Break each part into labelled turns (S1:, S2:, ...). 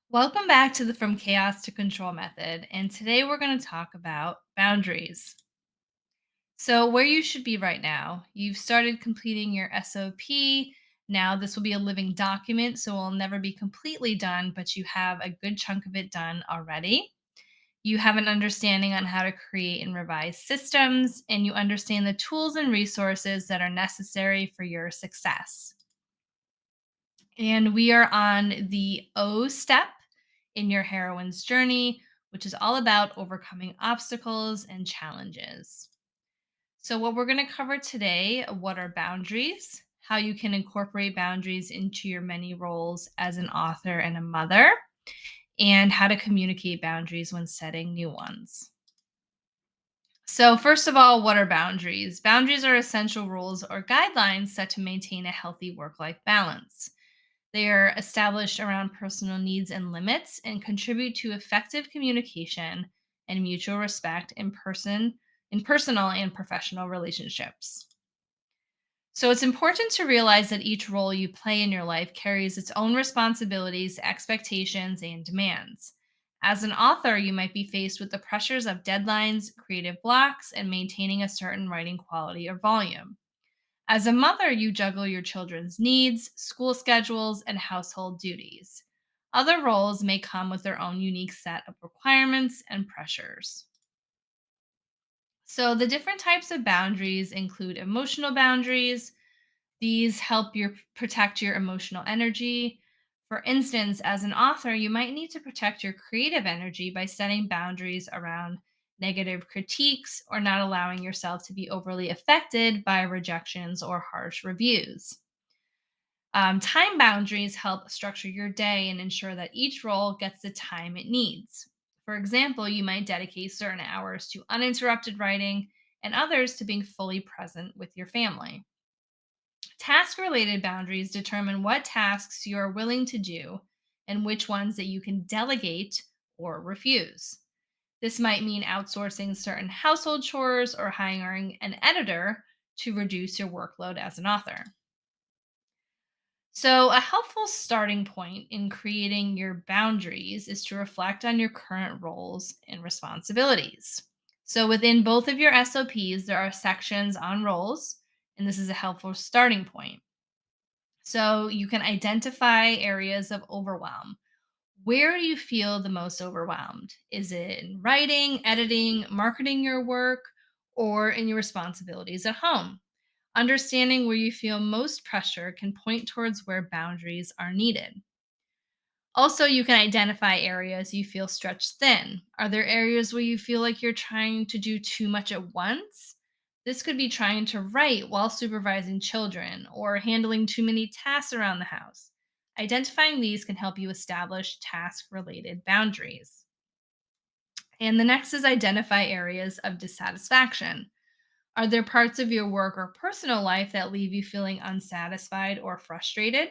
S1: Welcome back to the From Chaos to Control method. And today we're going to talk about boundaries. So, where you should be right now, you've started completing your SOP. Now, this will be a living document, so it will never be completely done, but you have a good chunk of it done already. You have an understanding on how to create and revise systems, and you understand the tools and resources that are necessary for your success. And we are on the O step in your heroine's journey, which is all about overcoming obstacles and challenges. So, what we're going to cover today, what are boundaries, how you can incorporate boundaries into your many roles as an author and a mother, and how to communicate boundaries when setting new ones. So, first of all, what are boundaries? Boundaries are essential rules or guidelines set to maintain a healthy work life balance. They are established around personal needs and limits and contribute to effective communication and mutual respect in personal and professional relationships. So it's important to realize that each role you play in your life carries its own responsibilities, expectations, and demands. As an author, you might be faced with the pressures of deadlines, creative blocks, and maintaining a certain writing quality or volume. As a mother, you juggle your children's needs, school schedules, and household duties. Other roles may come with their own unique set of requirements and pressures. So, the different types of boundaries include emotional boundaries. These help you protect your emotional energy. For instance, as an author, you might need to protect your creative energy by setting boundaries around negative critiques or not allowing yourself to be overly affected by rejections or harsh reviews. Time boundaries help structure your day and ensure that each role gets the time it needs. For example, you might dedicate certain hours to uninterrupted writing and others to being fully present with your family. Task related boundaries determine what tasks you are willing to do and which ones that you can delegate or refuse. This might mean outsourcing certain household chores or hiring an editor to reduce your workload as an author. So, a helpful starting point in creating your boundaries is to reflect on your current roles and responsibilities. So, within both of your SOPs, there are sections on roles, and this is a helpful starting point. So, you can identify areas of overwhelm. Where do you feel the most overwhelmed? Is it in writing, editing, marketing your work, or in your responsibilities at home? Understanding where you feel most pressure can point towards where boundaries are needed. Also, you can identify areas you feel stretched thin. Are there areas where you feel like you're trying to do too much at once? This could be trying to write while supervising children or handling too many tasks around the house. Identifying these can help you establish task related boundaries. And the next is identify areas of dissatisfaction. Are there parts of your work or personal life that leave you feeling unsatisfied or frustrated?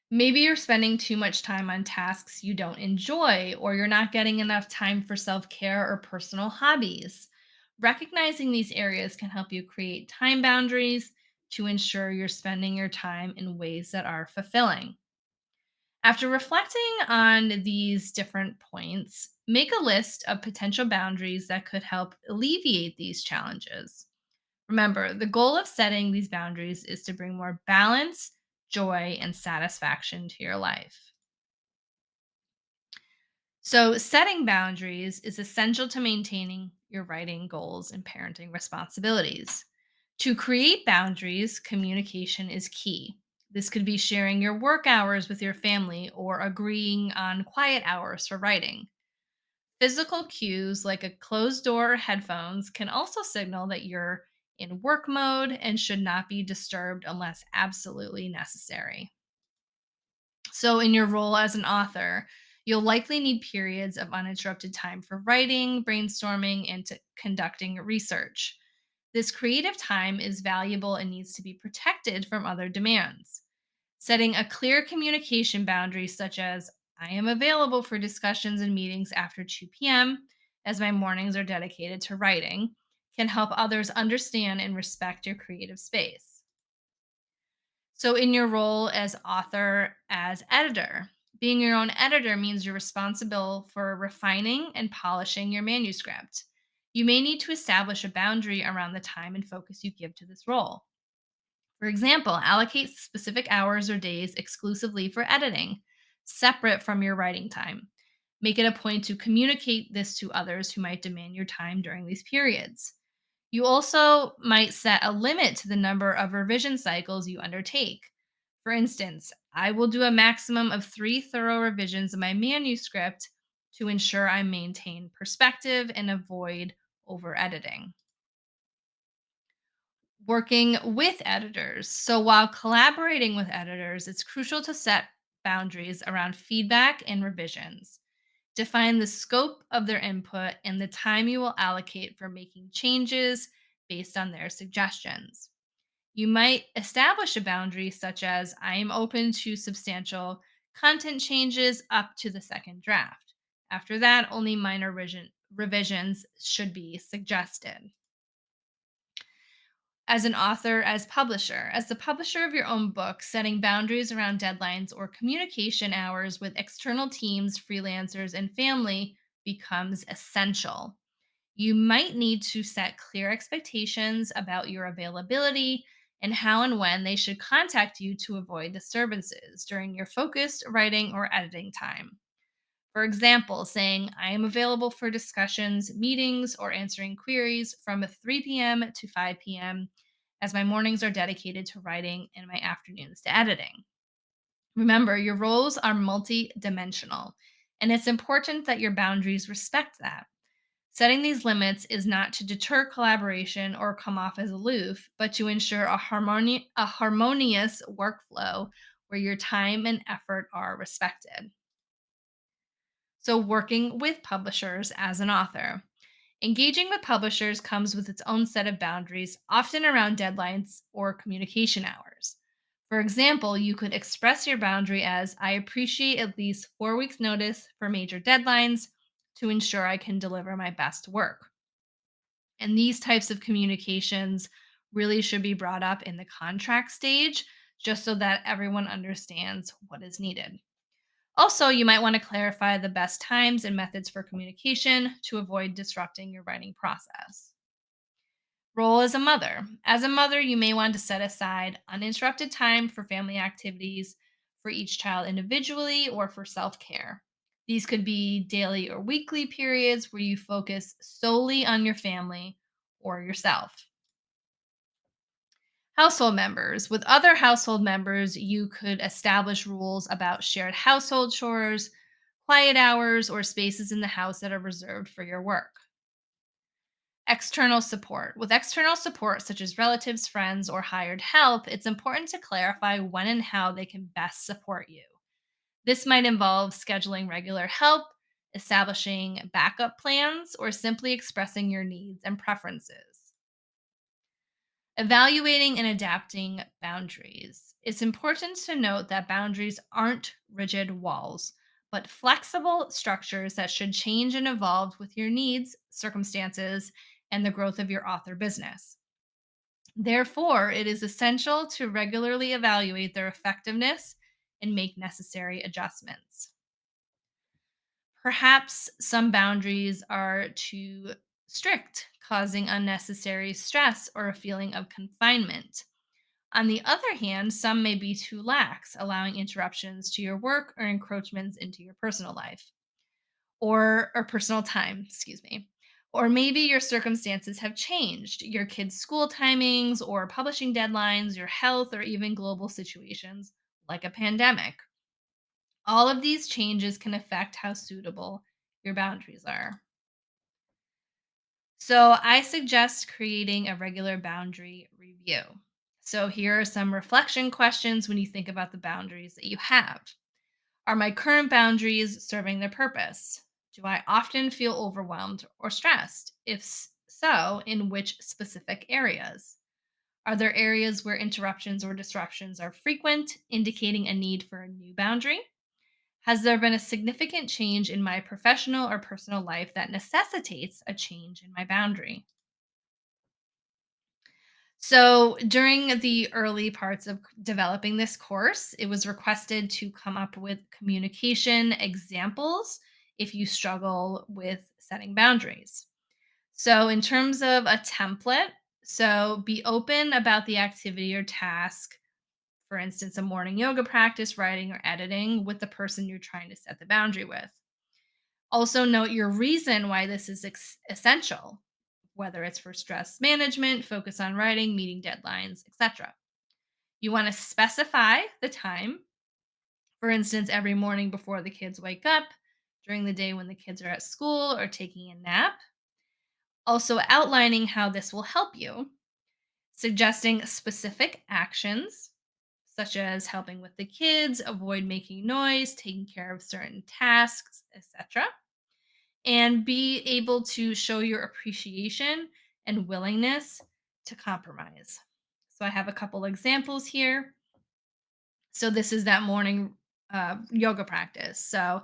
S1: Maybe you're spending too much time on tasks you don't enjoy, or you're not getting enough time for self care or personal hobbies. Recognizing these areas can help you create time boundaries to ensure you're spending your time in ways that are fulfilling. After reflecting on these different points, make a list of potential boundaries that could help alleviate these challenges. Remember, the goal of setting these boundaries is to bring more balance, joy, and satisfaction to your life. So, setting boundaries is essential to maintaining your writing goals and parenting responsibilities. To create boundaries, communication is key. This could be sharing your work hours with your family or agreeing on quiet hours for writing. Physical cues like a closed door or headphones can also signal that you're in work mode and should not be disturbed unless absolutely necessary. So, in your role as an author, you'll likely need periods of uninterrupted time for writing, brainstorming, and conducting research. This creative time is valuable and needs to be protected from other demands. Setting a clear communication boundary, such as I am available for discussions and meetings after 2 p.m., as my mornings are dedicated to writing, can help others understand and respect your creative space. So, in your role as author, as editor, Being your own editor means you're responsible for refining and polishing your manuscript. You may need to establish a boundary around the time and focus you give to this role. For example, allocate specific hours or days exclusively for editing, separate from your writing time. Make it a point to communicate this to others who might demand your time during these periods. You also might set a limit to the number of revision cycles you undertake. For instance, I will do a maximum of 3 thorough revisions of my manuscript to ensure I maintain perspective and avoid over editing. Working with editors. So while collaborating with editors, it's crucial to set boundaries around feedback and revisions. Define the scope of their input and the time you will allocate for making changes based on their suggestions. You might establish a boundary such as I am open to substantial content changes up to the second draft. After that, only minor revisions should be suggested. As an author, as the publisher of your own book, setting boundaries around deadlines or communication hours with external teams, freelancers, and family becomes essential. You might need to set clear expectations about your availability and how and when they should contact you to avoid disturbances during your focused writing or editing time. For example, saying, I am available for discussions, meetings, or answering queries from 3 p.m. to 5 p.m., as my mornings are dedicated to writing and my afternoons to editing. Remember, your roles are multi-dimensional, and it's important that your boundaries respect that. Setting these limits is not to deter collaboration or come off as aloof, but to ensure a harmonious workflow where your time and effort are respected. So, working with publishers as an author. Engaging with publishers comes with its own set of boundaries, often around deadlines or communication hours. For example, you could express your boundary as I appreciate at least 4 weeks' notice for major deadlines to ensure I can deliver my best work. And these types of communications really should be brought up in the contract stage just so that everyone understands what is needed. Also, you might want to clarify the best times and methods for communication to avoid disrupting your writing process. Role as a mother. As a mother, you may want to set aside uninterrupted time for family activities for each child individually or for self care. These could be daily or weekly periods where you focus solely on your family or yourself. Household members. With other household members, you could establish rules about shared household chores, quiet hours, or spaces in the house that are reserved for your work. External support. With external support, such as relatives, friends, or hired help, it's important to clarify when and how they can best support you. This might involve scheduling regular help, establishing backup plans, or simply expressing your needs and preferences. Evaluating and adapting boundaries. It's important to note that boundaries aren't rigid walls, but flexible structures that should change and evolve with your needs, circumstances, and the growth of your author business. Therefore, it is essential to regularly evaluate their effectiveness and make necessary adjustments. Perhaps some boundaries are too strict, causing unnecessary stress or a feeling of confinement. On the other hand, some may be too lax, allowing interruptions to your work or encroachments into your personal life or personal time, excuse me. Or maybe your circumstances have changed, your kids' school timings or publishing deadlines, your health, or even global situations like a pandemic. All of these changes can affect how suitable your boundaries are. So, I suggest creating a regular boundary review. So, here are some reflection questions when you think about the boundaries that you have. Are my current boundaries serving their purpose? Do I often feel overwhelmed or stressed? If so, in which specific areas? Are there areas where interruptions or disruptions are frequent, indicating a need for a new boundary? Has there been a significant change in my professional or personal life that necessitates a change in my boundary? So, during the early parts of developing this course, it was requested to come up with communication examples if you struggle with setting boundaries. So, in terms of a template, so be open about the activity or task, for instance, a morning yoga practice, writing, or editing with the person you're trying to set the boundary with. Also, note your reason why this is essential, whether it's for stress management, focus on writing, meeting deadlines, etc. You want to specify the time, for instance, every morning before the kids wake up, during the day when the kids are at school or taking a nap. Also, outlining how this will help you, suggesting specific actions, such as helping with the kids, avoid making noise, taking care of certain tasks, etc. And be able to show your appreciation and willingness to compromise. So I have a couple examples here. So this is that morning yoga practice. So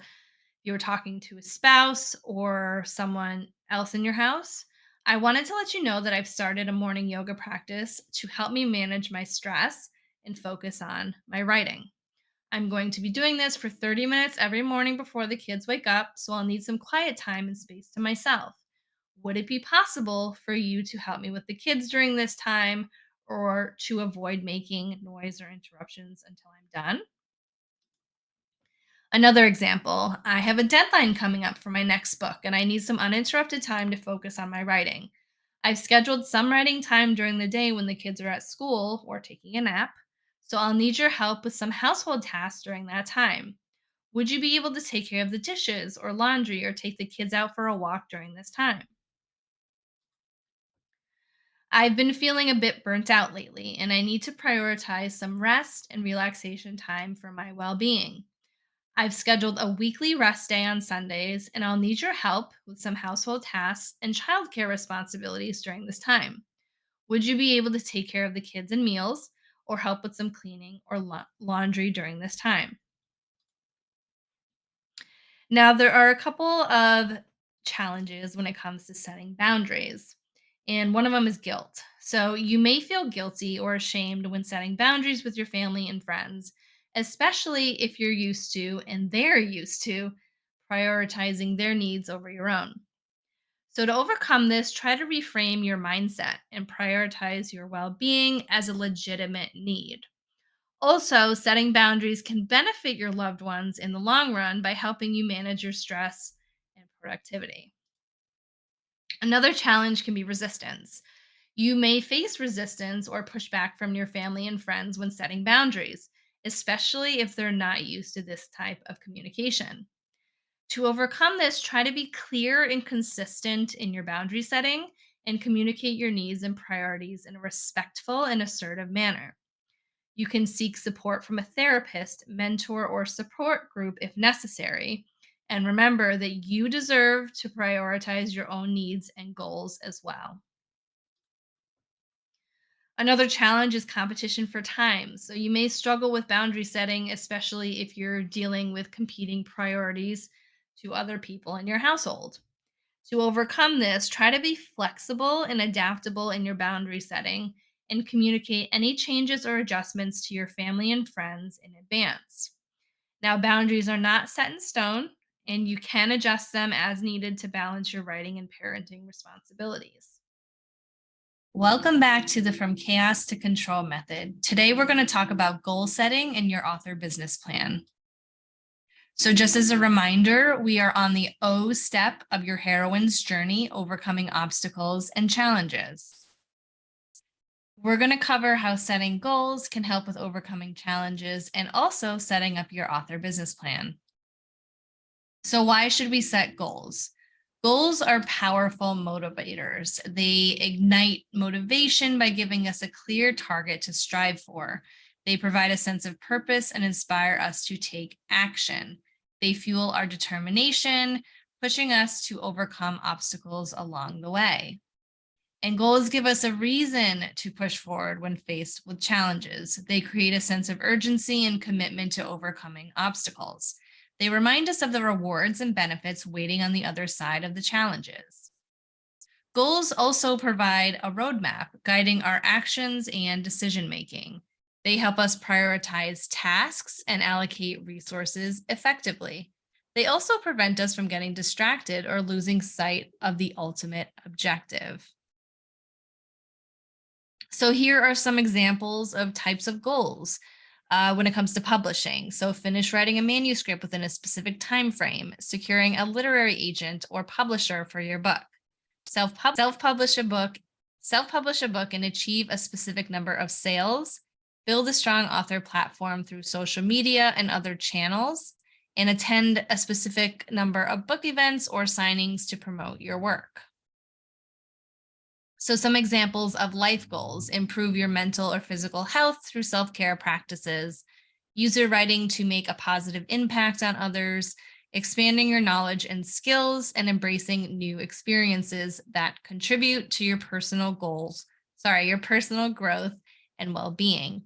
S1: you were talking to a spouse or someone else in your house. I wanted to let you know that I've started a morning yoga practice to help me manage my stress and focus on my writing. I'm going to be doing this for 30 minutes every morning before the kids wake up, so I'll need some quiet time and space to myself. Would it be possible for you to help me with the kids during this time or to avoid making noise or interruptions until I'm done? Another example, I have a deadline coming up for my next book and I need some uninterrupted time to focus on my writing. I've scheduled some writing time during the day when the kids are at school or taking a nap, so I'll need your help with some household tasks during that time. Would you be able to take care of the dishes or laundry or take the kids out for a walk during this time? I've been feeling a bit burnt out lately, and I need to prioritize some rest and relaxation time for my well being. I've scheduled a weekly rest day on Sundays, and I'll need your help with some household tasks and childcare responsibilities during this time. Would you be able to take care of the kids and meals or help with some cleaning or laundry during this time? Now, there are a couple of challenges when it comes to setting boundaries, and one of them is guilt. So, you may feel guilty or ashamed when setting boundaries with your family and friends, especially if you're used to and they're used to prioritizing their needs over your own. So, to overcome this, try to reframe your mindset and prioritize your well being as a legitimate need. Also, setting boundaries can benefit your loved ones in the long run by helping you manage your stress and productivity. Another challenge can be resistance. You may face resistance or pushback from your family and friends when setting boundaries, especially if they're not used to this type of communication. To overcome this, try to be clear and consistent in your boundary setting and communicate your needs and priorities in a respectful and assertive manner. You can seek support from a therapist, mentor, or support group if necessary. And remember that you deserve to prioritize your own needs and goals as well. Another challenge is competition for time. So you may struggle with boundary setting, especially if you're dealing with competing priorities to other people in your household. To overcome this, try to be flexible and adaptable in your boundary setting and communicate any changes or adjustments to your family and friends in advance. Now, boundaries are not set in stone, and you can adjust them as needed to balance your writing and parenting responsibilities. Welcome back to the From Chaos to Control method. Today, we're going to talk about goal setting and your author business plan. So, just as a reminder, we are on the O step of your heroine's journey, overcoming obstacles and challenges. We're going to cover how setting goals can help with overcoming challenges and also setting up your author business plan. So, why should we set goals? Goals are powerful motivators. They ignite motivation by giving us a clear target to strive for. They provide a sense of purpose and inspire us to take action. They fuel our determination, pushing us to overcome obstacles along the way. And goals give us a reason to push forward when faced with challenges. They create a sense of urgency and commitment to overcoming obstacles. They remind us of the rewards and benefits waiting on the other side of the challenges. Goals also provide a roadmap guiding our actions and decision making. They help us prioritize tasks and allocate resources effectively. They also prevent us from getting distracted or losing sight of the ultimate objective. So here are some examples of types of goals when it comes to publishing. So finish writing a manuscript within a specific time frame, securing a literary agent or publisher for your book, self-publish a book, self-publish a book and achieve a specific number of sales, build a strong author platform through social media and other channels, and attend a specific number of book events or signings to promote your work. So, some examples of life goals: improve your mental or physical health through self care practices, use your writing to make a positive impact on others, expanding your knowledge and skills, and embracing new experiences that contribute to your personal your personal growth and well being.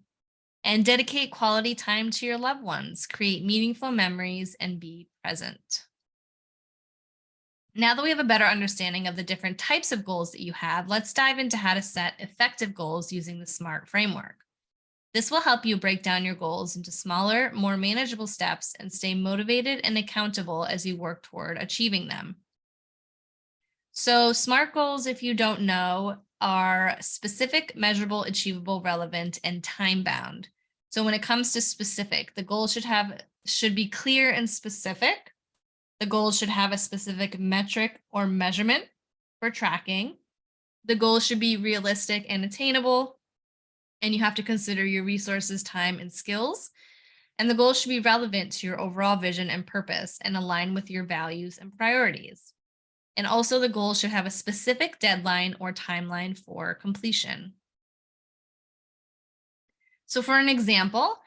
S1: And dedicate quality time to your loved ones, create meaningful memories, and be present. Now that we have a better understanding of the different types of goals that you have, let's dive into how to set effective goals using the SMART framework. This will help you break down your goals into smaller, more manageable steps and stay motivated and accountable as you work toward achieving them. So, SMART goals, if you don't know, are specific, measurable, achievable, relevant, and time bound. So, when it comes to specific, the goal should be clear and specific. The goal should have a specific metric or measurement for tracking. The goal should be realistic and attainable, and you have to consider your resources, time, and skills. And the goal should be relevant to your overall vision and purpose and align with your values and priorities. And also, the goal should have a specific deadline or timeline for completion. So, for an example,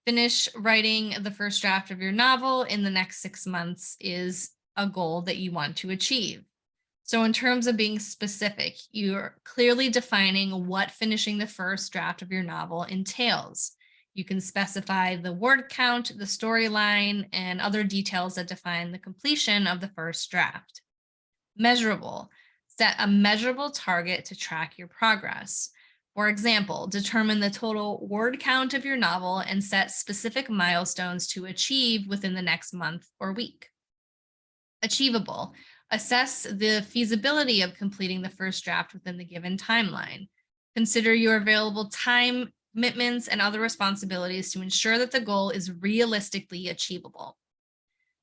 S1: finish writing the first draft of your novel in the next 6 months is a goal that you want to achieve. So, in terms of being specific, you're clearly defining what finishing the first draft of your novel entails. You can specify the word count, the storyline, and other details that define the completion of the first draft. Measurable: set a measurable target to track your progress. For example, determine the total word count of your novel and set specific milestones to achieve within the next month or week. Achievable: assess the feasibility of completing the first draft within the given timeline. Consider your available time, commitments, and other responsibilities to ensure that the goal is realistically achievable.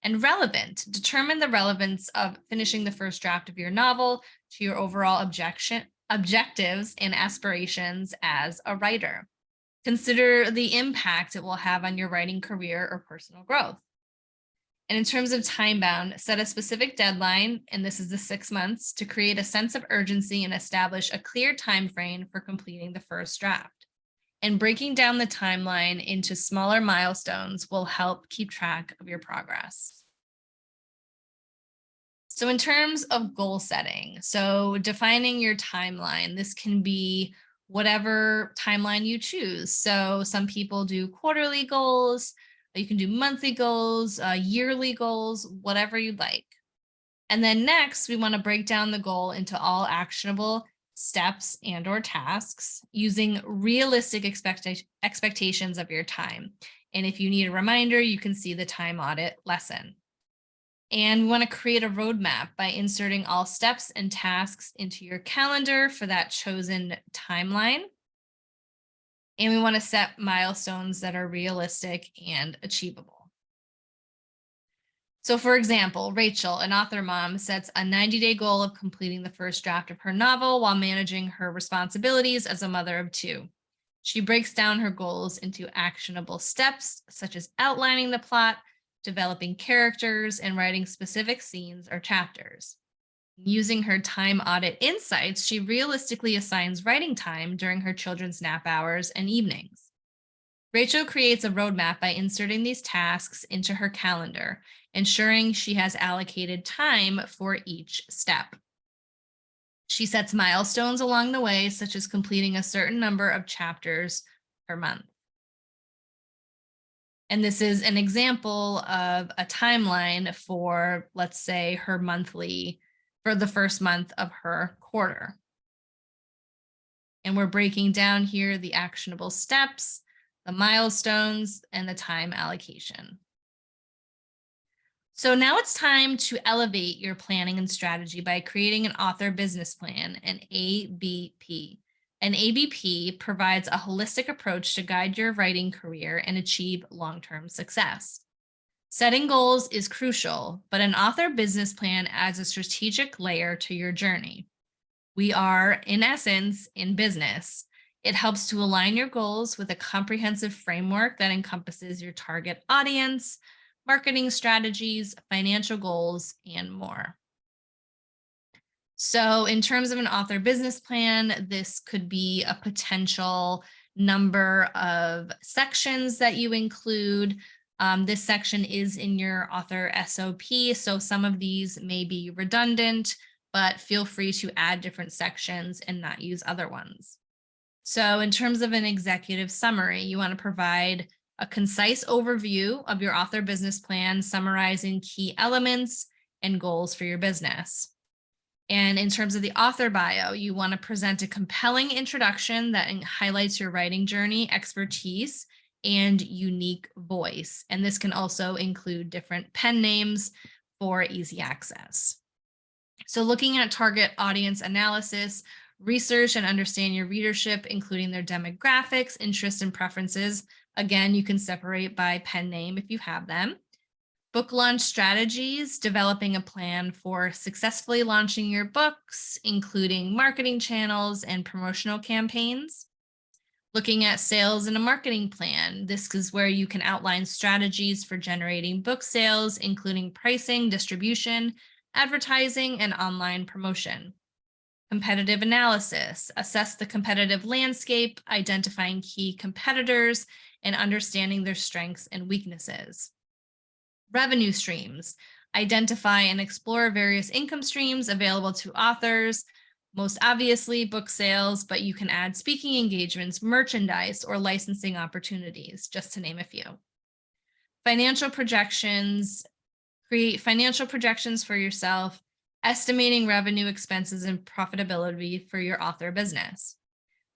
S1: And relevant: determine the relevance of finishing the first draft of your novel to your overall objectives and aspirations as a writer. Consider the impact it will have on your writing career or personal growth. And in terms of time bound, set a specific deadline, and this is the 6 months, to create a sense of urgency and establish a clear time frame for completing the first draft. And breaking down the timeline into smaller milestones will help keep track of your progress. So, in terms of goal setting, so defining your timeline, this can be whatever timeline you choose. So, some people do quarterly goals, you can do monthly goals, yearly goals, whatever you'd like. And then next, we want to break down the goal into all actionable steps and or tasks using realistic expectations of your time. And if you need a reminder, you can see the time audit lesson. And we want to create a roadmap by inserting all steps and tasks into your calendar for that chosen timeline. And we want to set milestones that are realistic and achievable. So, for example, Rachel, an author mom, sets a 90-day goal of completing the first draft of her novel while managing her responsibilities as a mother of two. She breaks down her goals into actionable steps, such as outlining the plot, developing characters, and writing specific scenes or chapters. Using her time audit insights, she realistically assigns writing time during her children's nap hours and evenings. Rachel creates a roadmap by inserting these tasks into her calendar, ensuring she has allocated time for each step. She sets milestones along the way, such as completing a certain number of chapters per month. And this is an example of a timeline for, let's say, her monthly for the first month of her quarter. And we're breaking down here the actionable steps, the milestones, and the time allocation. So now it's time to elevate your planning and strategy by creating an author business plan, an ABP. An ABP provides a holistic approach to guide your writing career and achieve long-term success. Setting goals is crucial, but an author business plan adds a strategic layer to your journey. We are, in essence, in business. It helps to align your goals with a comprehensive framework that encompasses your target audience, marketing strategies, financial goals, and more. So, in terms of an author business plan, this could be a potential number of sections that you include. This section is in your author SOP, so some of these may be redundant, but feel free to add different sections and not use other ones. So, in terms of an executive summary, you want to provide a concise overview of your author business plan, summarizing key elements and goals for your business. And in terms of the author bio, you want to present a compelling introduction that highlights your writing journey, expertise, and unique voice. And this can also include different pen names for easy access. So looking at target audience analysis, research and understand your readership, including their demographics, interests, and preferences. Again, you can separate by pen name if you have them. Book launch strategies, developing a plan for successfully launching your books, including marketing channels and promotional campaigns. Looking at sales and a marketing plan. This is where you can outline strategies for generating book sales, including pricing, distribution, advertising, and online promotion. Competitive analysis. Assess the competitive landscape, identifying key competitors, and understanding their strengths and weaknesses. Revenue streams. Identify and explore various income streams available to authors, most obviously book sales, but you can add speaking engagements, merchandise, or licensing opportunities, just to name a few. Financial projections. Create financial projections for yourself, estimating revenue, expenses, and profitability for your author business.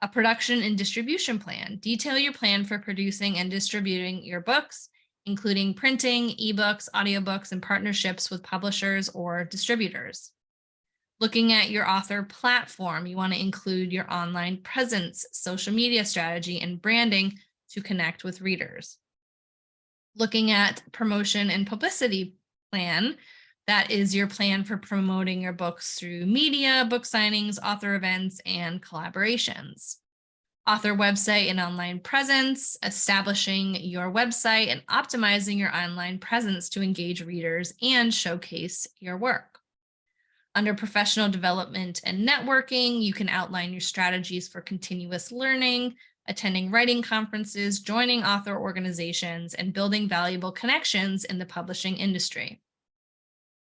S1: A production and distribution plan. Detail your plan for producing and distributing your books, including printing, ebooks, audiobooks, and partnerships with publishers or distributors. Looking at your author platform, you want to include your online presence, social media strategy, and branding to connect with readers. Looking at promotion and publicity plan, that is your plan for promoting your books through media, book signings, author events, and collaborations. Author website and online presence, establishing your website and optimizing your online presence to engage readers and showcase your work. Under professional development and networking, you can outline your strategies for continuous learning, attending writing conferences, joining author organizations, and building valuable connections in the publishing industry.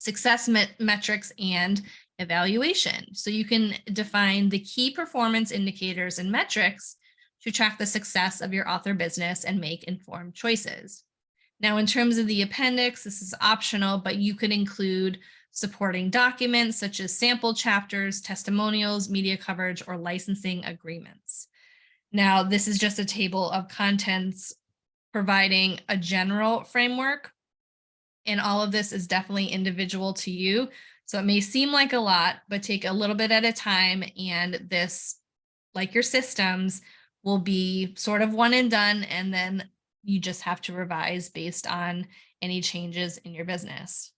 S1: Success metrics and evaluation. So you can define the key performance indicators and metrics to track the success of your author business and make informed choices. Now, in terms of the appendix, this is optional, but you could include supporting documents such as sample chapters, testimonials, media coverage, or licensing agreements. Now, this is just a table of contents providing a general framework, and all of this is definitely individual to you. So it may seem like a lot, but take a little bit at a time, and this, like your systems, will be sort of one and done, and then you just have to revise based on any changes in your business.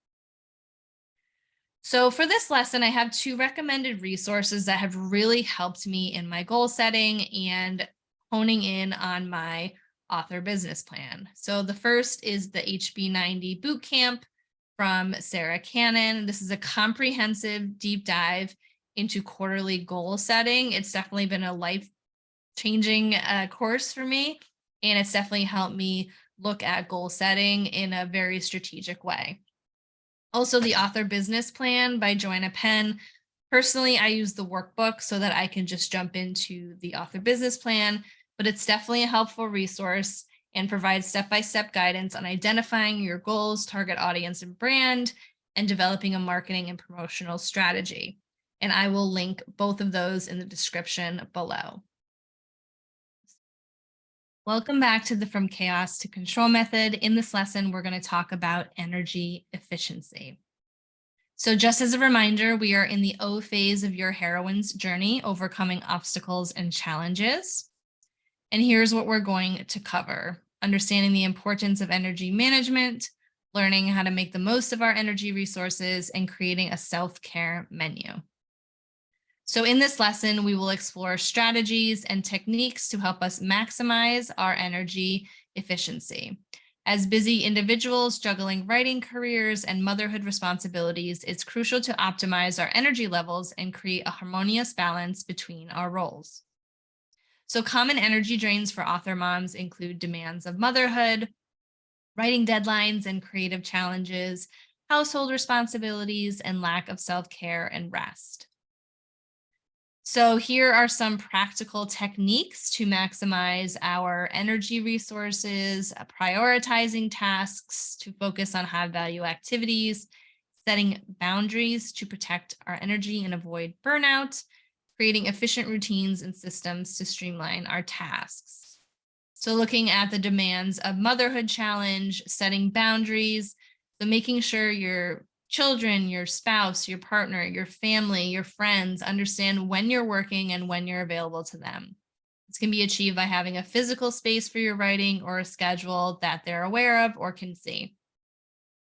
S1: So for this lesson, I have 2 recommended resources that have really helped me in my goal setting and honing in on my author business plan. So the first is the HB90 Bootcamp from Sarah Cannon. This is a comprehensive deep dive into quarterly goal setting. It's definitely been a life-changing course for me, and it's definitely helped me look at goal setting in a very strategic way. Also, the Author Business Plan by Joanna Penn. Personally, I use the workbook so that I can just jump into the Author Business Plan, but it's definitely a helpful resource and provides step-by-step guidance on identifying your goals, target audience, and brand, and developing a marketing and promotional strategy. And I will link both of those in the description below. Welcome back to the From Chaos to Control method. In this lesson, we're going to talk about energy efficiency. So just as a reminder, we are in the O phase of your heroine's journey, overcoming obstacles and challenges. And here's what we're going to cover: understanding the importance of energy management, learning how to make the most of our energy resources, and creating a self-care menu. So in this lesson, we will explore strategies and techniques to help us maximize our energy efficiency. As busy individuals juggling writing careers and motherhood responsibilities, it's crucial to optimize our energy levels and create a harmonious balance between our roles. So common energy drains for author moms include demands of motherhood, writing deadlines and creative challenges, household responsibilities, and lack of self-care and rest. So here are some practical techniques to maximize our energy resources, prioritizing tasks to focus on high value activities, setting boundaries to protect our energy and avoid burnout, creating efficient routines and systems to streamline our tasks. So looking at the demands of motherhood challenge, setting boundaries, so making sure your children, your spouse, your partner, your family, your friends understand when you're working and when you're available to them. This can be achieved by having a physical space for your writing or a schedule that they're aware of or can see.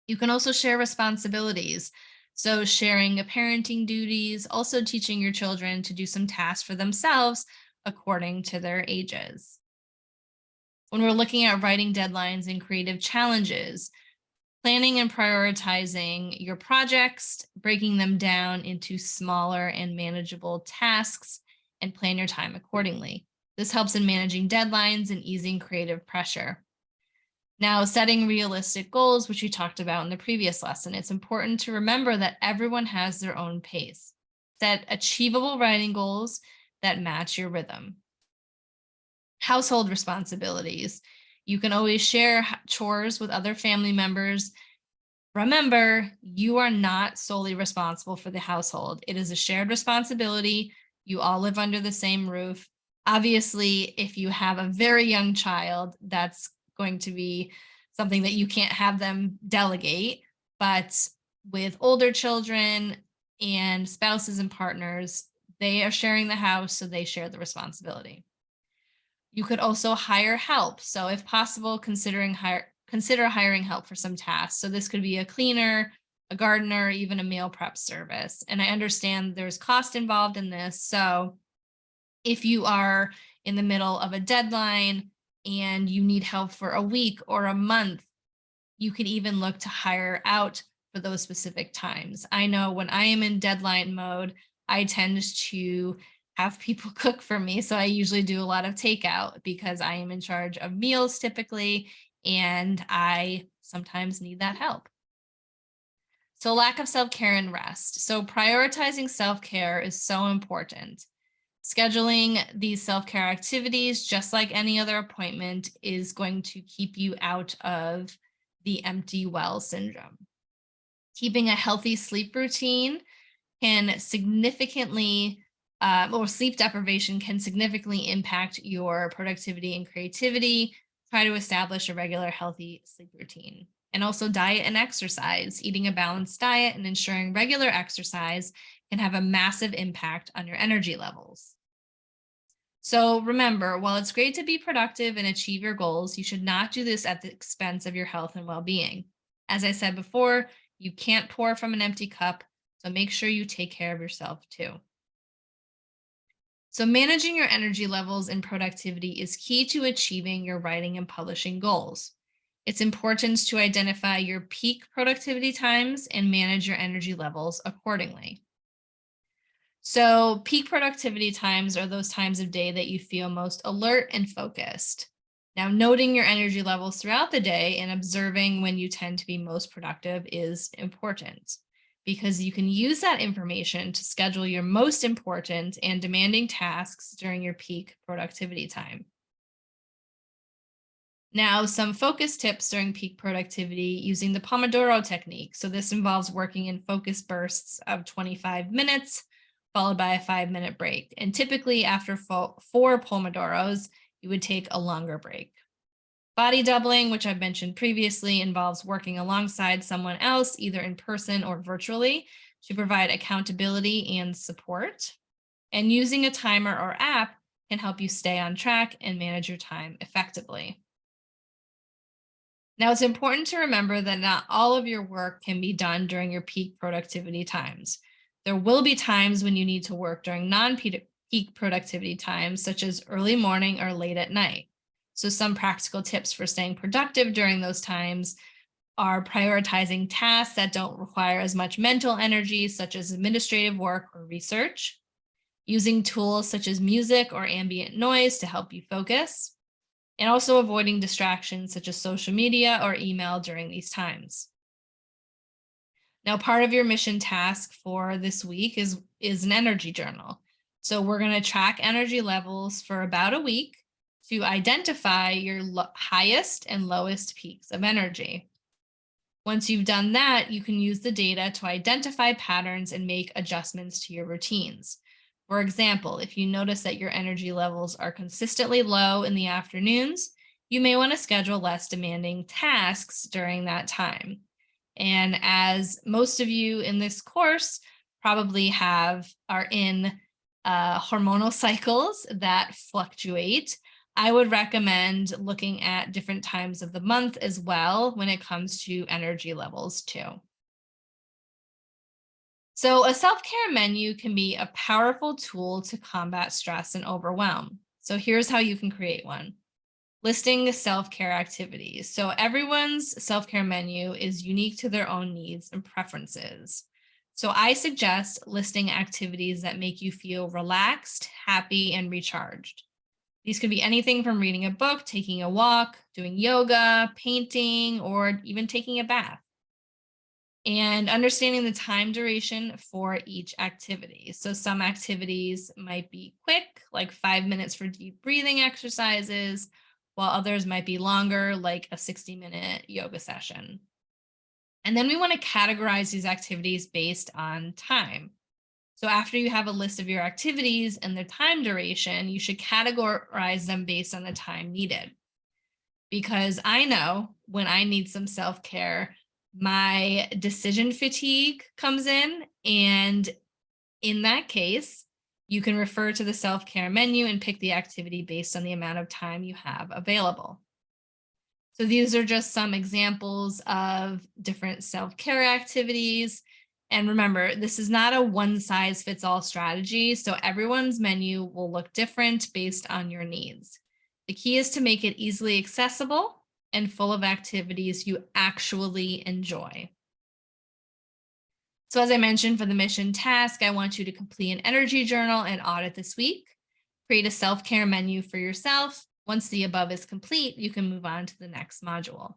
S1: You can also share responsibilities. So sharing parenting duties, also teaching your children to do some tasks for themselves according to their ages. When we're looking at writing deadlines and creative challenges, planning and prioritizing your projects, breaking them down into smaller and manageable tasks, and plan your time accordingly. This helps in managing deadlines and easing creative pressure. Now, setting realistic goals, which we talked about in the previous lesson, it's important to remember that everyone has their own pace. Set achievable writing goals that match your rhythm. Household responsibilities. You can always share chores with other family members. Remember, you are not solely responsible for the household. It is a shared responsibility. You all live under the same roof. Obviously, if you have a very young child, that's going to be something that you can't have them delegate. But with older children and spouses and partners, they are sharing the house, so they share the responsibility. You could also hire help. So if possible, consider hiring help for some tasks. So this could be a cleaner, a gardener, even a meal prep service. And I understand there's cost involved in this. So if you are in the middle of a deadline and you need help for a week or a month, you could even look to hire out for those specific times. I know when I am in deadline mode, I tend to have people cook for me. So I usually do a lot of takeout because I am in charge of meals typically, and I sometimes need that help. So lack of self-care and rest. So prioritizing self-care is so important. Scheduling these self-care activities, just like any other appointment, is going to keep you out of the empty well syndrome. Keeping a healthy sleep routine can significantly, or sleep deprivation can significantly impact your productivity and creativity. Try to establish a regular, healthy sleep routine. And also diet and exercise. Eating a balanced diet and ensuring regular exercise can have a massive impact on your energy levels. So remember, while it's great to be productive and achieve your goals, you should not do this at the expense of your health and well-being. As I said before, you can't pour from an empty cup, so make sure you take care of yourself too. So managing your energy levels and productivity is key to achieving your writing and publishing goals. It's important to identify your peak productivity times and manage your energy levels accordingly. So peak productivity times are those times of day that you feel most alert and focused. Now, noting your energy levels throughout the day and observing when you tend to be most productive is important, because you can use that information to schedule your most important and demanding tasks during your peak productivity time. Now, some focus tips during peak productivity using the Pomodoro technique. So, this involves working in focus bursts of 25 minutes, followed by a 5-minute break. And typically, after four Pomodoros, you would take a longer break. Body doubling, which I've mentioned previously, involves working alongside someone else, either in person or virtually, to provide accountability and support. And using a timer or app can help you stay on track and manage your time effectively. Now, it's important to remember that not all of your work can be done during your peak productivity times. There will be times when you need to work during non peak productivity times, such as early morning or late at night. So, some practical tips for staying productive during those times are prioritizing tasks that don't require as much mental energy, such as administrative work or research, using tools such as music or ambient noise to help you focus, and also avoiding distractions such as social media or email during these times. Now, part of your mission task for this week is an energy journal. So we're going to track energy levels for about a week to identify your highest and lowest peaks of energy. Once you've done that, you can use the data to identify patterns and make adjustments to your routines. For example, if you notice that your energy levels are consistently low in the afternoons, you may want to schedule less demanding tasks during that time. And as most of you in this course probably are in hormonal cycles that fluctuate, I would recommend looking at different times of the month as well when it comes to energy levels too. So, a self care menu can be a powerful tool to combat stress and overwhelm. So, here's how you can create one: listing self care activities. So, everyone's self care menu is unique to their own needs and preferences. So, I suggest listing activities that make you feel relaxed, happy, and recharged. These could be anything from reading a book, taking a walk, doing yoga, painting, or even taking a bath. And understanding the time duration for each activity. So, some activities might be quick, like 5 minutes for deep breathing exercises, while others might be longer, like a 60-minute yoga session. And then we want to categorize these activities based on time. So, after you have a list of your activities and their time duration, you should categorize them based on the time needed. Because I know when I need some self care, my decision fatigue comes in. And in that case, you can refer to the self care menu and pick the activity based on the amount of time you have available. So, these are just some examples of different self care activities. And remember, this is not a one size fits all strategy. So, everyone's menu will look different based on your needs. The key is to make it easily accessible and full of activities you actually enjoy. So, as I mentioned, for the mission task, I want you to complete an energy journal and audit this week. Create a self care menu for yourself. Once the above is complete, you can move on to the next module.